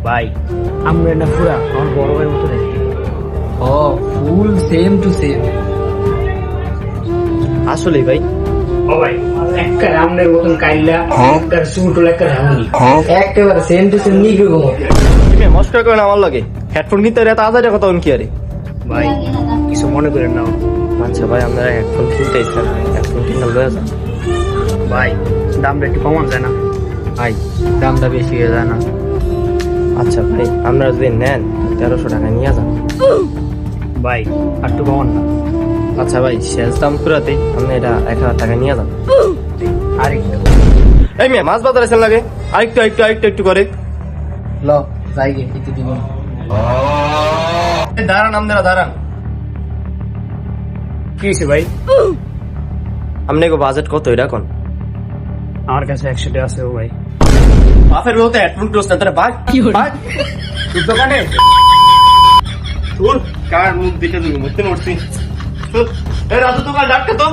ভাই আমরা এটা পুরা আমার বড় ভাইয়ের মতো দেখি। ও ফুল সেম টু সেম। আসলে ভাই ও ভাই একটা রামনের মতন কাইলা একটা সুট একটা রামনি একেবারে সেম টু সেম নিগো গো। তুমি মস্করা করেন আমার লাগে হেডফোন কিনতে এত আজারে কথা কি আরে ভাই কিছু মনে করেন না। আচ্ছা ভাই আমরা হেডফোন কিনতে ইচ্ছা হেডফোন কিনতে লয়ে যান। ভাই দামটা একটু কমান যায় না? ভাই দামটা বেশি হয়ে যায় না? আচ্ছা ভাই আপনারা যদি নেন 1300 টাকা নিয়ে যান। ভাই আর একটু কমান না? আচ্ছা ভাই শেষ দাম পুরাতে আপনি এটা 1000 টাকা নিয়ে যান। আরেকটু এই মেয়ে মাছ বাজার আছেন লাগে আরেকটু করে ল যাই গে একটু দিব। দাঁড়ান আপনারা দাঁড়ান। কি হয়েছে ভাই? আপনি বাজেট কত এটা কোন? আমার কাছে 100 টাকা আছে। ও ভাই বাপের বলতে হেডফোন ক্লোজ না তারা ভাগ তোর দোকানে তোর কার মুখ দেখে তুমি মরতে মরছি। এই রাজু দোকান ডাক্তার তো